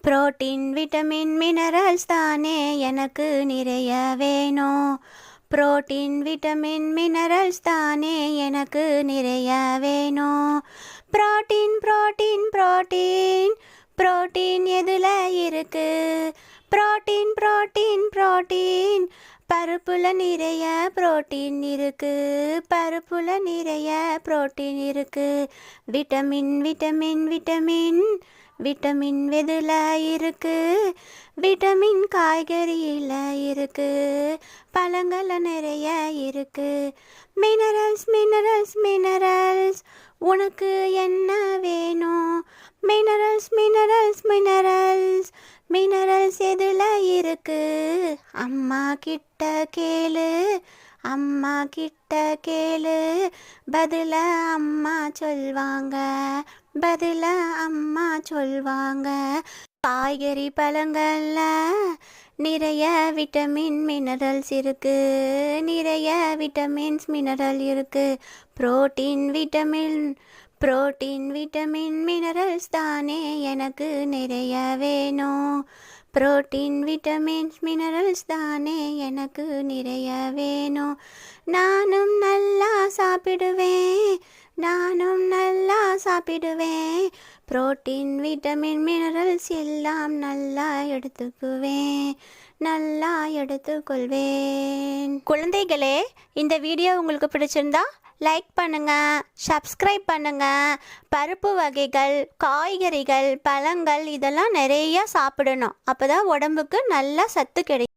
Protein vitamin minerals தானே எனக்கு நிறைய வேணும். புரோட்டீன் விட்டமின் மினரல்ஸ் தானே எனக்கு நிறைய வேணும். புரோட்டீன் புரோட்டீன் புரோட்டீன் புரோட்டீன் எதில் இருக்கு? புரோட்டீன் புரோட்டீன் புரோட்டீன் பருப்புல நிறைய புரோட்டீன் இருக்கு. பருப்புல நிறைய புரோட்டீன் இருக்கு. விட்டமின் விட்டமின் விட்டமின் விட்டமின் எதில் இருக்கு? விட்டமின் காய்கறியில் இருக்கு. பழங்கள நிறைய இருக்கு. மினரல்ஸ் மினரல்ஸ் மினரல்ஸ் உனக்கு என்ன வேணும்? மினரல்ஸ் மினரல்ஸ் மினரல்ஸ் மினரல்ஸ் எதில் இருக்கு? அம்மா கிட்ட கேளு, அம்மா கிட்ட கேளு, பதில அம்மா சொல்வாங்க, பதில அம்மா சொல்வாங்க. காய்கறி பழங்கள்ல நிறைய விட்டமின் மினரல்ஸ் இருக்கு. நிறைய விட்டமின்ஸ் மினரல் இருக்கு. Protein vitamin protein vitamin minerals தானே எனக்கு நிறைய வேணும். புரோட்டீன் விட்டமின்ஸ் மினரல்ஸ் தானே எனக்கு நிறைய வேணும். நானும் நல்லா சாப்பிடுவேன், நானும் நல்லா சாப்பிடுவேன். புரோட்டீன் விட்டமின் மினரல்ஸ் எல்லாம் நல்லா எடுத்துக்குவேன், நல்லா எடுத்துக்கொள்வேன். குழந்தைகளே, இந்த வீடியோ உங்களுக்கு பிடிச்சிருந்தா லைக் பண்ணுங்க, சப்ஸ்கிரைப் பண்ணுங்க. பருப்பு வகைகள், காய்கறிகள், பழங்கள் இதெல்லாம் நிறைய சாப்பிடணும். அப்போதான் உடம்புக்கு நல்ல சத்து கிடைக்கும்.